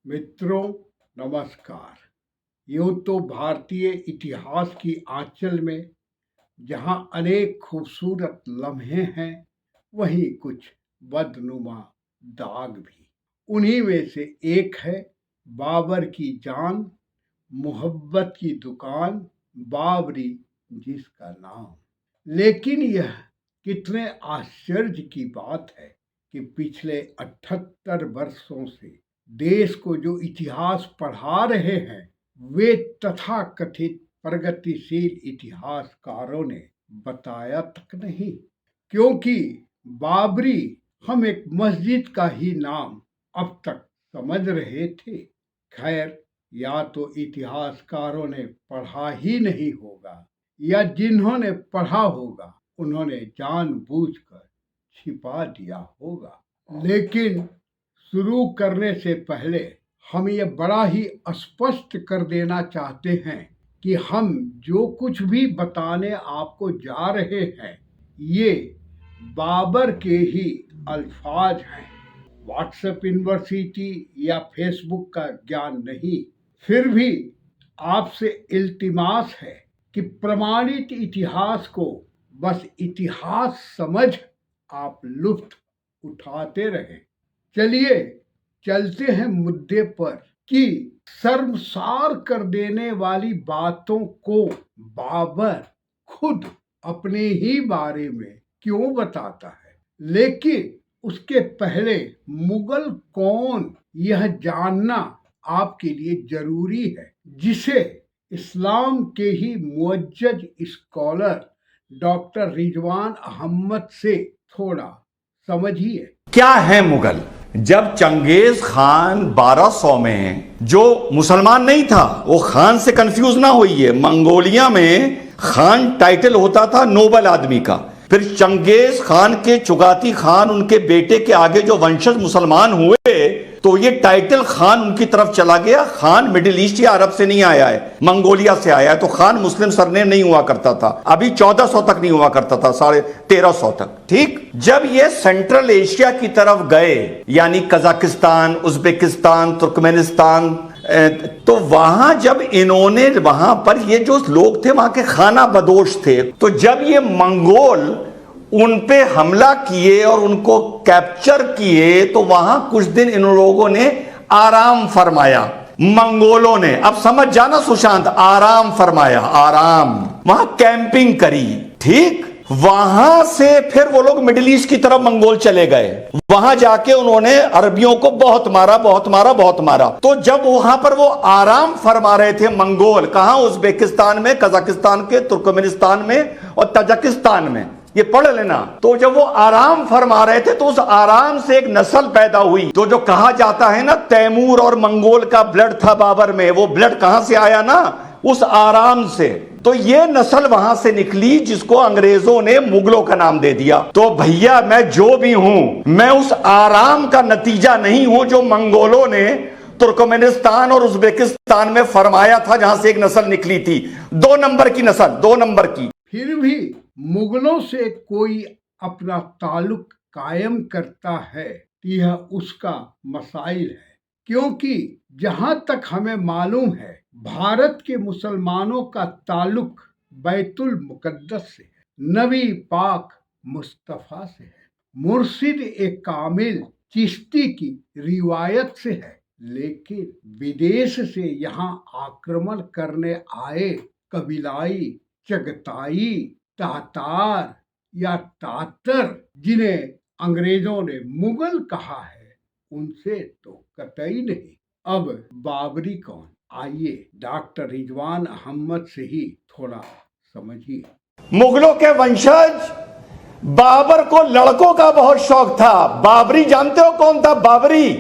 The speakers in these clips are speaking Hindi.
मित्रों, नमस्कार। यूं तो भारतीय इतिहास की आंचल में जहां अनेक खूबसूरत लम्हे हैं, वहीं कुछ बदनुमा दाग भी। उन्हीं में से एक है बाबर की जान, मोहब्बत की दुकान, बाबरी जिसका नाम। लेकिन यह कितने आश्चर्य की बात है कि पिछले 78 वर्षों से देश को जो इतिहास पढ़ा रहे हैं, वे तथाकथित प्रगतिशील इतिहासकारों ने बताया तक नहीं। क्योंकि बाबरी हम एक मस्जिद का ही नाम अब तक समझ रहे थे। खैर, या तो इतिहासकारों ने पढ़ा ही नहीं होगा, या जिन्होंने पढ़ा होगा उन्होंने जानबूझकर छिपा दिया होगा। लेकिन शुरू करने से पहले हम ये बड़ा ही स्पष्ट कर देना चाहते हैं कि हम जो कुछ भी बताने आपको जा रहे हैं, ये बाबर के ही अल्फाज हैं। व्हाट्सएप यूनिवर्सिटी या फेसबुक का ज्ञान नहीं। फिर भी आपसे इल्तिमास है कि प्रमाणित इतिहास को बस इतिहास समझ आप लुत्फ उठाते रहें। चलिए चलते हैं मुद्दे पर कि शर्मसार कर देने वाली बातों को बाबर खुद अपने ही बारे में क्यों बताता है। लेकिन उसके पहले मुगल कौन, यह जानना आपके लिए जरूरी है, जिसे इस्लाम के ही मुअज्जज स्कॉलर डॉक्टर रिजवान अहमद से थोड़ा समझिए। क्या है मुगल? जब चंगेज खान 1200 में, जो मुसलमान नहीं था, वो खान से कंफ्यूज ना होइए, मंगोलिया में खान टाइटल होता था नोबल आदमी का। फिर चंगेज खान के चुगाती खान, उनके बेटे के आगे जो वंशज मुसलमान हुए, तो ये टाइटल खान उनकी तरफ चला गया। खान मिडिल ईस्ट या अरब से नहीं आया है, मंगोलिया से आया है। तो खान मुस्लिम सरनेम नहीं हुआ करता था, अभी 1400 तक नहीं हुआ करता था, 1350 तक। ठीक, जब ये सेंट्रल एशिया की तरफ गए, यानी कजाकिस्तान, उज्बेकिस्तान, तुर्कमेनिस्तान, तो वहां जब इन्होंने, वहां पर ये जो लोग थे वहां के खाना बदोश थे, तो जब ये मंगोल उन पे हमला किए और उनको कैप्चर किए, तो वहां कुछ दिन इन लोगों ने आराम फरमाया, मंगोलों ने। अब समझ जाना सुशांत, आराम फरमाया, आराम, वहां कैंपिंग करी। ठीक, वहां से फिर वो लोग मिडिल ईस्ट की तरफ मंगोल चले गए। वहां जाके उन्होंने अरबियों को बहुत मारा, बहुत मारा, बहुत मारा। तो जब वहां पर वो आराम फरमा रहे थे मंगोल, कहां? उज्बेकिस्तान में, कजाकिस्तान के, तुर्कमेनिस्तान में और तजाकिस्तान में, ये पढ़ लेना। तो जब वो आराम फरमा रहे थे, तो उस आराम से एक नस्ल पैदा हुई। तो जो कहा जाता है ना, तैमूर और मंगोल का ब्लड था बाबर में, वो ब्लड कहां से आया ना? उस आराम से। तो ये नस्ल वहां से निकली, जिसको अंग्रेजों ने मुगलों का नाम दे दिया। तो भैया, मैं जो भी हूं, मैं उस आराम का नतीजा नहीं हूं जो मंगोलों ने तुर्कमेनिस्तान और उज्बेकिस्तान में फरमाया था, जहां से एक नस्ल निकली थी, 2 नंबर की नस्ल, 2 नंबर की। फिर भी मुगलों से कोई अपना ताल्लुक कायम करता है, यह उसका मसाइल है। क्योंकि जहां तक हमें मालूम है, भारत के मुसलमानों का ताल्लुक बैतुल मुकद्दस से है, नबी पाक मुस्तफा से है, मुर्शिद ए कामिल चिश्ती की रिवायत से है। लेकिन विदेश से यहाँ आक्रमण करने आए कबीलाई, चगताई, तातार या तातर, जिन्हें अंग्रेजों ने मुगल कहा है, उनसे तो कतई नहीं। अब बाबरी कौन, आइए डॉक्टर रिजवान अहमद से ही थोड़ा समझिए। मुगलों के वंशज, बाबर को लड़कों का बहुत शौक था। बाबरी जानते हो कौन था? बाबरी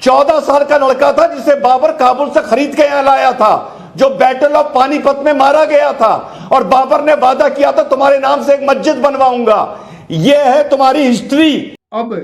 14 साल का लड़का था, जिसे बाबर काबुल से खरीद के यहां लाया था, जो बैटल ऑफ पानीपत में मारा गया था। और बाबर ने वादा किया था, तुम्हारे नाम से एक मस्जिद बनवाऊंगा। यह है तुम्हारी हिस्ट्री। अब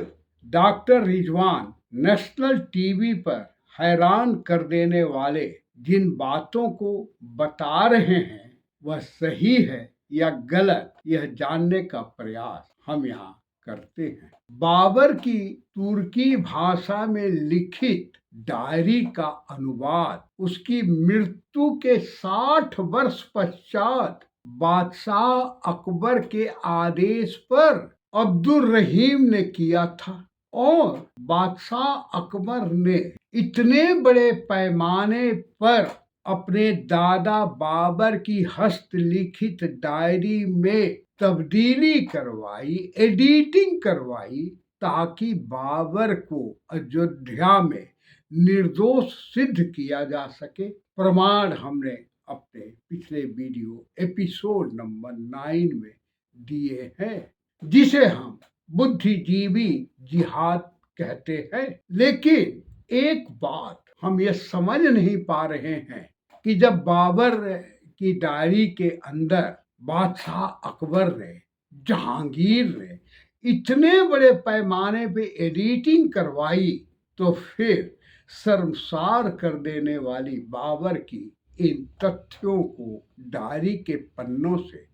डॉक्टर रिजवान नेशनल टीवी पर हैरान कर देने वाले जिन बातों को बता रहे हैं, वह सही है या गलत, यह जानने का प्रयास हम यहाँ करते हैं। बाबर की तुर्की भाषा में लिखित डायरी का अनुवाद उसकी मृत्यु के 60 वर्ष पश्चात बादशाह अकबर के आदेश पर अब्दुल रहीम ने किया था। और बादशाह अकबर ने इतने बड़े पैमाने पर अपने दादा बाबर की हस्तलिखित डायरी में तब्दीली करवाई, एडिटिंग करवाई, ताकि बाबर को अयोध्या में निर्दोष सिद्ध किया जा सके। प्रमाण हमने अपने पिछले वीडियो एपिसोड नंबर 9 में दिए हैं, जिसे हम बुद्धिजीवी जिहाद कहते हैं। लेकिन एक बात हम ये समझ नहीं पा रहे हैं कि जब बाबर की डायरी के अंदर बादशाह अकबर ने, जहांगीर ने इतने बड़े पैमाने पे एडिटिंग करवाई, तो फिर शर्मसार कर देने वाली बाबर की इन तथ्यों को डायरी के पन्नों से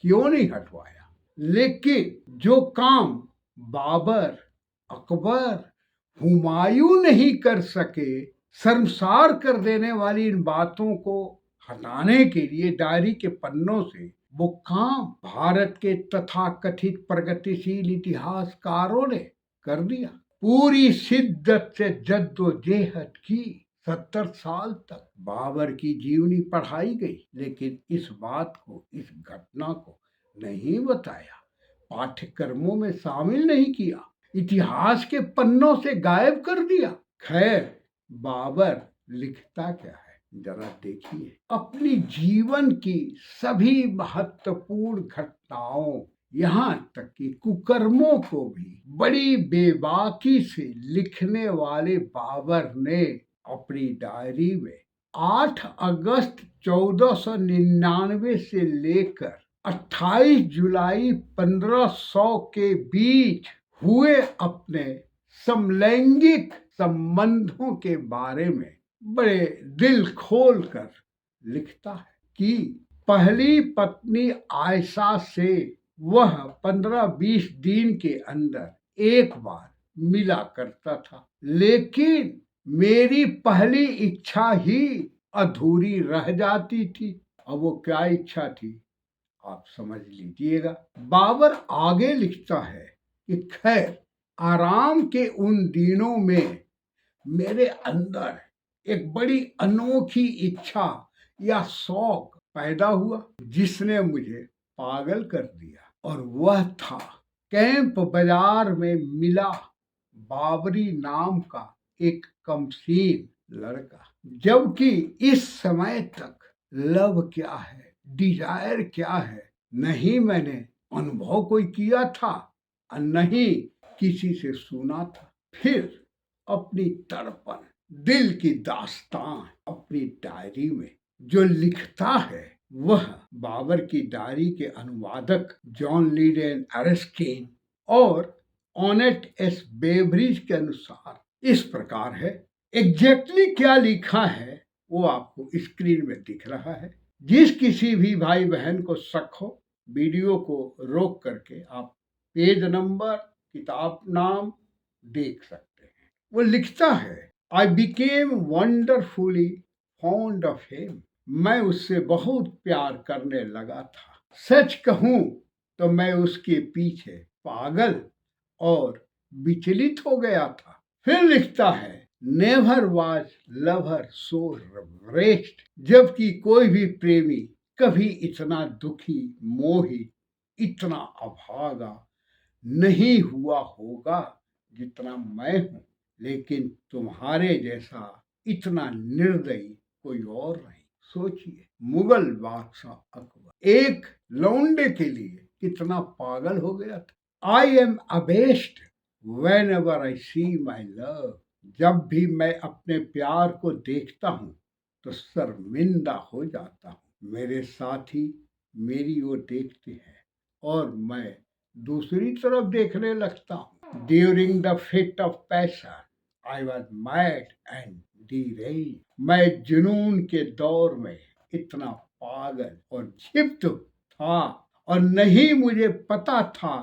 क्यों नहीं हटवाया। लेकिन जो काम बाबर, अकबर, हुमायूं नहीं कर सके, शर्मसार कर देने वाली इन बातों को हटाने के लिए डायरी के पन्नों से, वो काम भारत के तथाकथित प्रगतिशील इतिहासकारों ने कर दिया। पूरी शिद्दत से जद्दोजहद की, 70 साल तक बाबर की जीवनी पढ़ाई गई, लेकिन इस बात को, इस घटना को नहीं बताया, पाठ्यक्रमों में शामिल नहीं किया, इतिहास के पन्नों से गायब कर दिया। खैर, बाबर लिखता क्या है जरा देखिए। अपनी जीवन की सभी महत्वपूर्ण घटनाओं, यहाँ तक कि कुकर्मों को भी बड़ी बेबाकी से लिखने वाले बाबर ने अपनी डायरी में 8 अगस्त 1499 से लेकर 28 जुलाई 1500 के बीच हुए अपने समलैंगिक संबंधों के बारे में बड़े दिल खोल कर लिखता है कि पहली पत्नी आयशा से वह 15-20 दिन के अंदर एक बार मिला करता था, लेकिन मेरी पहली इच्छा ही अधूरी रह जाती थी। अब वो क्या इच्छा थी आप समझ लीजिएगा। बाबर आगे लिखता है कि खैर, आराम के उन दिनों में मेरे अंदर एक बड़ी अनोखी इच्छा या शौक पैदा हुआ, जिसने मुझे पागल कर दिया, और वह था कैंप बाजार में मिला बाबरी नाम का एक कमसीन लड़का। जबकि इस समय तक लव क्या है, डिजायर क्या है, नहीं मैंने अनुभव कोई किया था और नहीं किसी से सुना था। फिर अपनी तड़पन, दिल की दास्तान अपनी डायरी में जो लिखता है, वह बाबर की डायरी के अनुवादक जॉन लीडेन एरस्किन और ऑनेट एस बेब्रिज के अनुसार इस प्रकार है। एग्जैक्टली क्या लिखा है वो आपको स्क्रीन में दिख रहा है। जिस किसी भी भाई बहन को शक हो, वीडियो को रोक करके आप पेज नंबर, किताब नाम देख सकते हैं। वो लिखता है, I became wonderfully fond of him. मैं उससे बहुत प्यार करने लगा था। सच कहूं तो मैं उसके पीछे पागल और विचलित हो गया था। फिर लिखता है, never was lover so rest. जबकि कोई भी प्रेमी कभी इतना दुखी, मोहित, इतना अभागा नहीं हुआ होगा जितना मैं हूं। लेकिन तुम्हारे जैसा इतना निर्दयी कोई और नहीं। सोचिए, मुगल बादशाह अकबर एक लौंडे के लिए कितना पागल हो गया था। I am abused whenever I see my love। जब भी मैं अपने प्यार को देखता हूँ तो शर्मिंदा हो जाता हूँ। मेरे साथी मेरी ओर देखते हैं और मैं दूसरी तरफ देखने लगता हूँ। During the fit of passion I was mad and deranged। मैं जुनून के दौर में इतना पागल और क्षिप्त था और नहीं मुझे पता था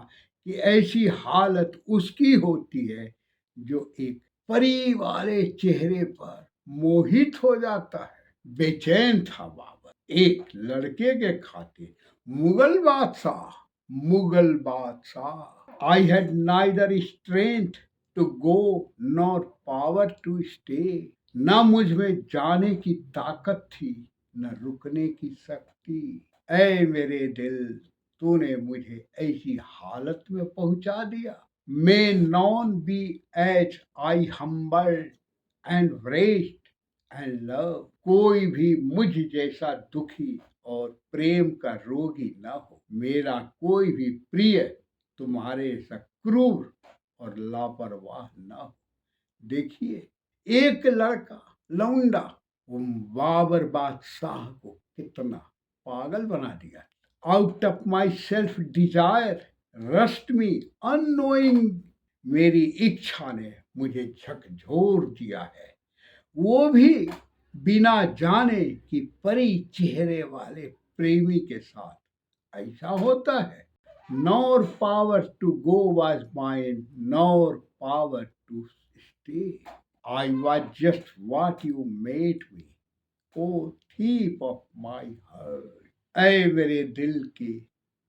कि ऐसी हालत उसकी होती है जो एक परी वाले चेहरे पर मोहित हो जाता है। बेचैन था बाबर एक लड़के के खातिर। मुगल बादशाह। I had neither strength to go nor power to stay. न मुझ में जाने की ताकत थी न रुकने की शक्ति। ऐ मेरे दिल, तूने मुझे ऐसी हालत में पहुंचा दिया। May none be as I humble and rest and love. कोई भी मुझ जैसा दुखी और प्रेम का रोगी न हो। मेरा कोई भी प्रिय तुम्हारे सा क्रूर और लापरवाह न हो। देखिए, एक लड़का लौंडा वो बाबर बादशाह को कितना पागल बना दिया। Out of my self desire rust me unknowing. मेरी इच्छा ने मुझे झकझोर दिया है, वो भी बिना जाने कि परी चेहरे वाले प्रेमी के साथ ऐसा होता है। Nor power to go was mine, nor power to stay. I was just what you made me, o thief of my heart. ऐ मेरे दिल के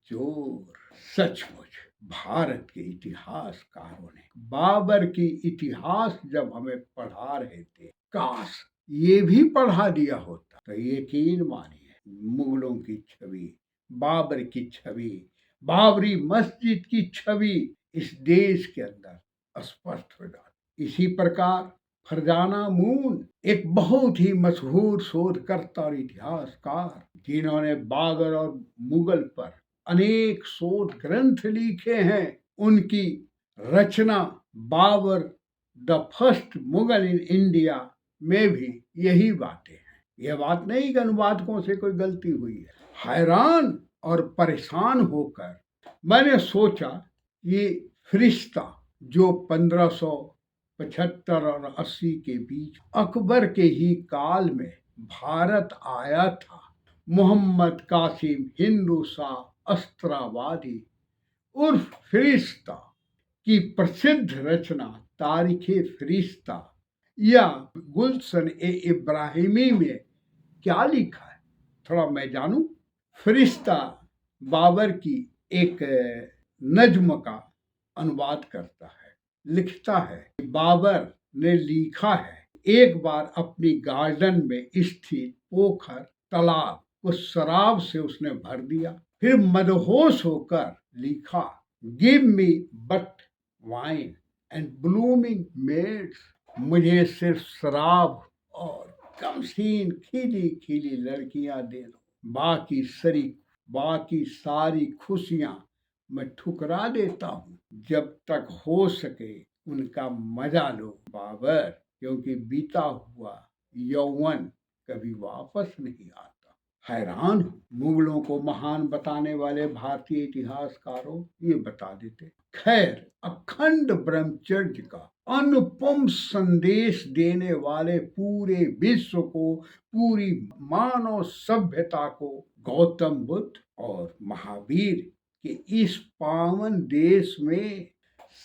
चोर। सचमुच भारत के इतिहासकारों ने बाबर की इतिहास जब हमें पढ़ा रहे थे, काश ये भी पढ़ा दिया होता तो यकीन मानिए मुगलों की छवि, बाबर की छवि, बाबरी मस्जिद की छवि इस देश के अंदर स्पष्ट हो जाती। इसी प्रकार फरजाना मून एक बहुत ही मशहूर शोधकर्ता और इतिहासकार, जिन्होंने बाबर और मुगल पर अनेक शोध ग्रंथ लिखे हैं, उनकी रचना Babur the first Mughal in India में भी यही बातें हैं। यह बात नहीं कि अनुवादकों से कोई गलती हुई है। हैरान और परेशान होकर मैंने सोचा कि फरिश्ता जो 1575 और 80 के बीच अकबर के ही काल में भारत आया था, मोहम्मद कासिम हिंदू शाह अस्त्रावादी उर्फ फरिश्ता की प्रसिद्ध रचना तारीखे फरिश्ता या गुलशन ए इब्राहिमी में क्या लिखा है, थोड़ा मैं जानूं। फरिश्ता बाबर की एक नज्म का अनुवाद करता है। लिखता है कि बाबर ने लिखा है, एक बार अपनी गार्डन में स्थित पोखर तालाब को शराब से उसने भर दिया। फिर मदहोश होकर लिखा, give me but wine and blooming maids. मुझे सिर्फ शराब और कमसीन खिली खिली लड़कियां दे दो, बाकी सारी खुशियां मैं ठुकरा देता हूँ। जब तक हो सके उनका मजा लो बाबर, क्योंकि बीता हुआ यौवन कभी वापस नहीं आता। हैरान हूँ, मुगलों को महान बताने वाले भारतीय इतिहासकारों ये बता देते। खैर, अखंड ब्रह्मचर्य का अनुपम संदेश देने वाले पूरे विश्व को, पूरी मानव सभ्यता को गौतम बुद्ध और महावीर के इस पावन देश में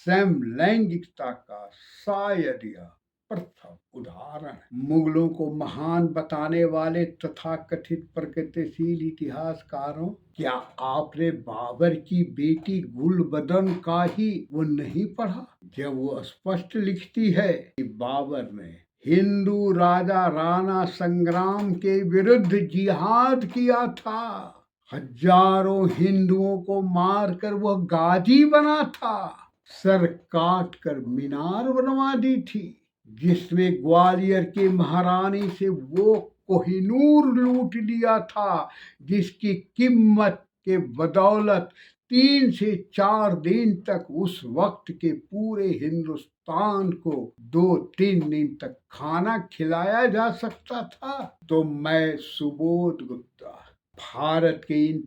समलैंगिकता का शायद यह प्रथम उदाहरण है। मुगलों को महान बताने वाले तथाकथित प्रगतिशील इतिहासकारों, क्या आपने बाबर की बेटी गुलबदन का ही वो नहीं पढ़ा, जब वो स्पष्ट लिखती है कि बाबर ने हिंदू राजा राणा संग्राम के विरुद्ध जिहाद किया था, हजारों हिंदुओं को मारकर वह गाजी बना था, सर काट कर मीनार बनवा दी थी, जिसमें ग्वालियर की महारानी से वो कोहिनूर लूट लिया था, जिसकी कीमत के बदौलत 3 से 4 दिन तक उस वक्त के पूरे हिंदुस्तान को 2-3 दिन तक खाना खिलाया जा सकता था। तो मैं सुबोध गुप्ता भारत के इन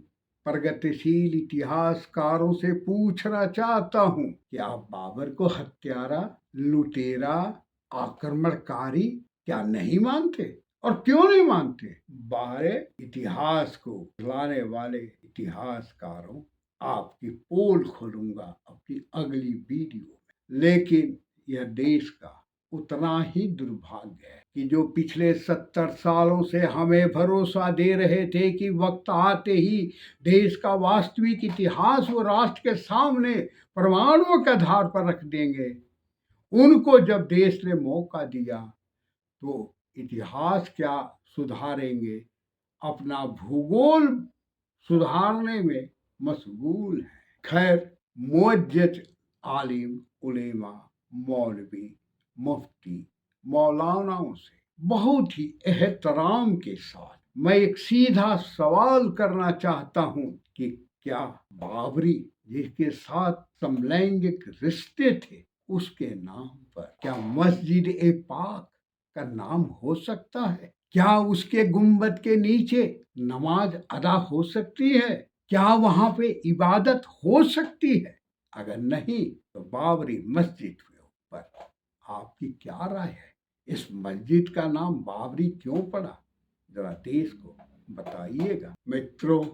प्रगतिशील इतिहासकारों से पूछना चाहता हूँ कि आप बाबर को हत्यारा, लुटेरा, आक्रमणकारी क्या नहीं मानते? और क्यों नहीं मानते? बारे इतिहास को लाने वाले इतिहासकारों, आपकी पोल खोलूंगा अपनी अगली वीडियो में। लेकिन यह देश का उतना ही दुर्भाग्य है कि जो पिछले 70 सालों से हमें भरोसा दे रहे थे कि वक्त आते ही देश का वास्तविक इतिहास वो राष्ट्र के सामने प्रमाणों के आधार पर रख देंगे, उनको जब देश ने मौका दिया तो इतिहास क्या सुधारेंगे, अपना भूगोल सुधारने में मशगूल है। खैर, मुअज्जज आलिम उलेमा, मौलवी, मुफ्ती, मौलानाओं से बहुत ही एहतराम के साथ मैं एक सीधा सवाल करना चाहता हूं कि क्या बाबरी, जिसके साथ समलैंगिक रिश्ते थे, उसके नाम पर क्या मस्जिद ए पाक का नाम हो सकता है? क्या उसके गुंबद के नीचे नमाज अदा हो सकती है? क्या वहां पे इबादत हो सकती है? अगर नहीं तो बाबरी मस्जिद के ऊपर आपकी क्या राय है? इस मस्जिद का नाम बाबरी क्यों पड़ा? जरा देश को बताइएगा। मित्रों,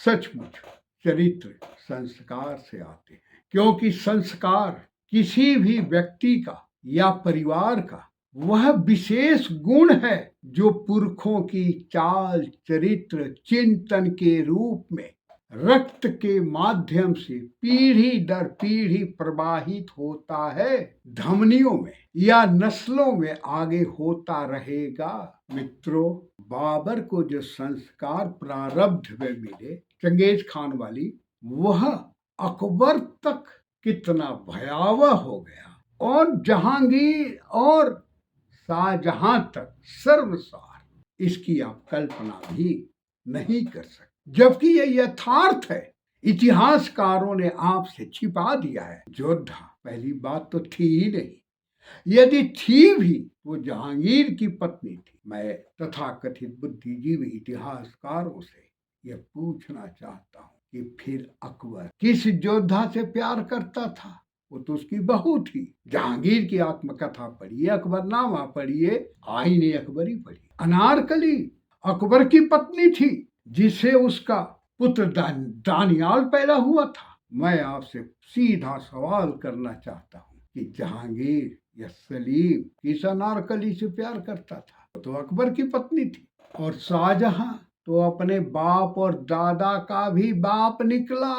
सचमुच चरित्र संस्कार से आते हैं, क्योंकि संस्कार किसी भी व्यक्ति का या परिवार का वह विशेष गुण है जो पुरखों की चाल चरित्र चिंतन के रूप में रक्त के माध्यम से पीढ़ी दर पीढ़ी प्रवाहित होता है, धमनियों में या नस्लों में आगे होता रहेगा। मित्रों, बाबर को जो संस्कार प्रारब्ध में मिले चंगेज खान वाली, वह अकबर तक कितना भयावह हो गया और जहांगीर और शाहजहां तक सर्वसार इसकी आप कल्पना भी नहीं कर सकते। जबकि यह यथार्थ है, इतिहासकारों ने आपसे छिपा दिया है। योद्धा पहली बात तो थी ही नहीं, यदि थी भी वो जहांगीर की पत्नी थी। मैं तथाकथित बुद्धिजीवी इतिहासकारों से यह पूछना चाहता हूँ कि फिर अकबर किस योद्धा से प्यार करता था? वो तो उसकी बहू थी। जहांगीर की आत्मकथा पढ़िए, अकबरनामा पढ़िए, आईने अकबरी पढ़िए। अनारकली अकबर की पत्नी थी, जिसे उसका पुत्र दानियाल पैदा हुआ था। मैं आपसे सीधा सवाल करना चाहता हूँ कि जहांगीर या सलीम किस अनारकली से प्यार करता था? तो अकबर की पत्नी थी। और शाहजहां तो अपने बाप और दादा का भी बाप निकला।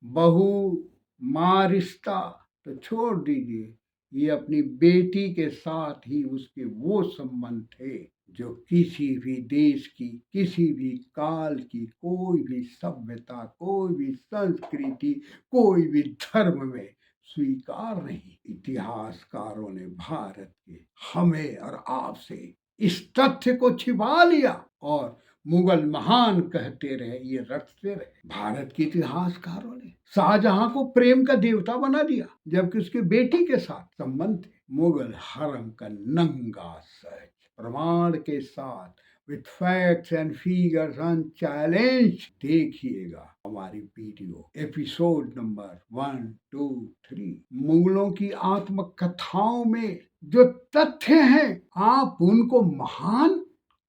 बहू माँ रिश्ता तो छोड़ दीजिए, ये अपनी बेटी के साथ ही उसके वो संबंध थे जो किसी भी देश की, किसी भी काल की, कोई भी सभ्यता, कोई भी संस्कृति, कोई भी धर्म में स्वीकार नहीं। इतिहासकारों ने भारत के हमें और आपसे इस तथ्य को छिपा लिया और मुगल महान कहते रहे, ये रटते रहे। भारत के इतिहासकारों ने शाहजहां को प्रेम का देवता बना दिया, जबकि उसके बेटी के साथ संबंध थे। मुगल हरम का नंगा सच प्रमाण के साथ with facts and figures unchallenged देखिएगा हमारी वीडियो एपिसोड नंबर 1, 2, 3। मुगलों की आत्मकथाओं में जो तथ्य हैं, आप उनको महान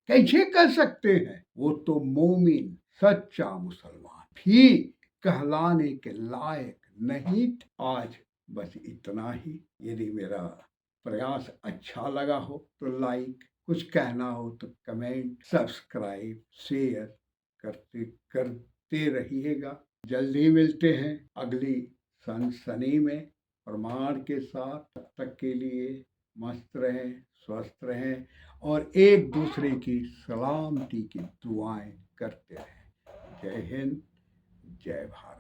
कैसे कह सकते हैं? वो तो मोमिन सच्चा मुसलमान भी कहलाने के लायक नहीं थे। आज बस इतना ही। यदि मेरा प्रयास अच्छा लगा हो तो लाइक, कुछ कहना हो तो कमेंट, सब्सक्राइब, शेयर करते रहिएगा। जल्दी मिलते हैं अगली सनसनी में प्रमाण के साथ। तब तक के लिए मस्त रहें, स्वस्थ रहें और एक दूसरे की सलामती की दुआएं करते रहें। जय हिंद, जय भारत।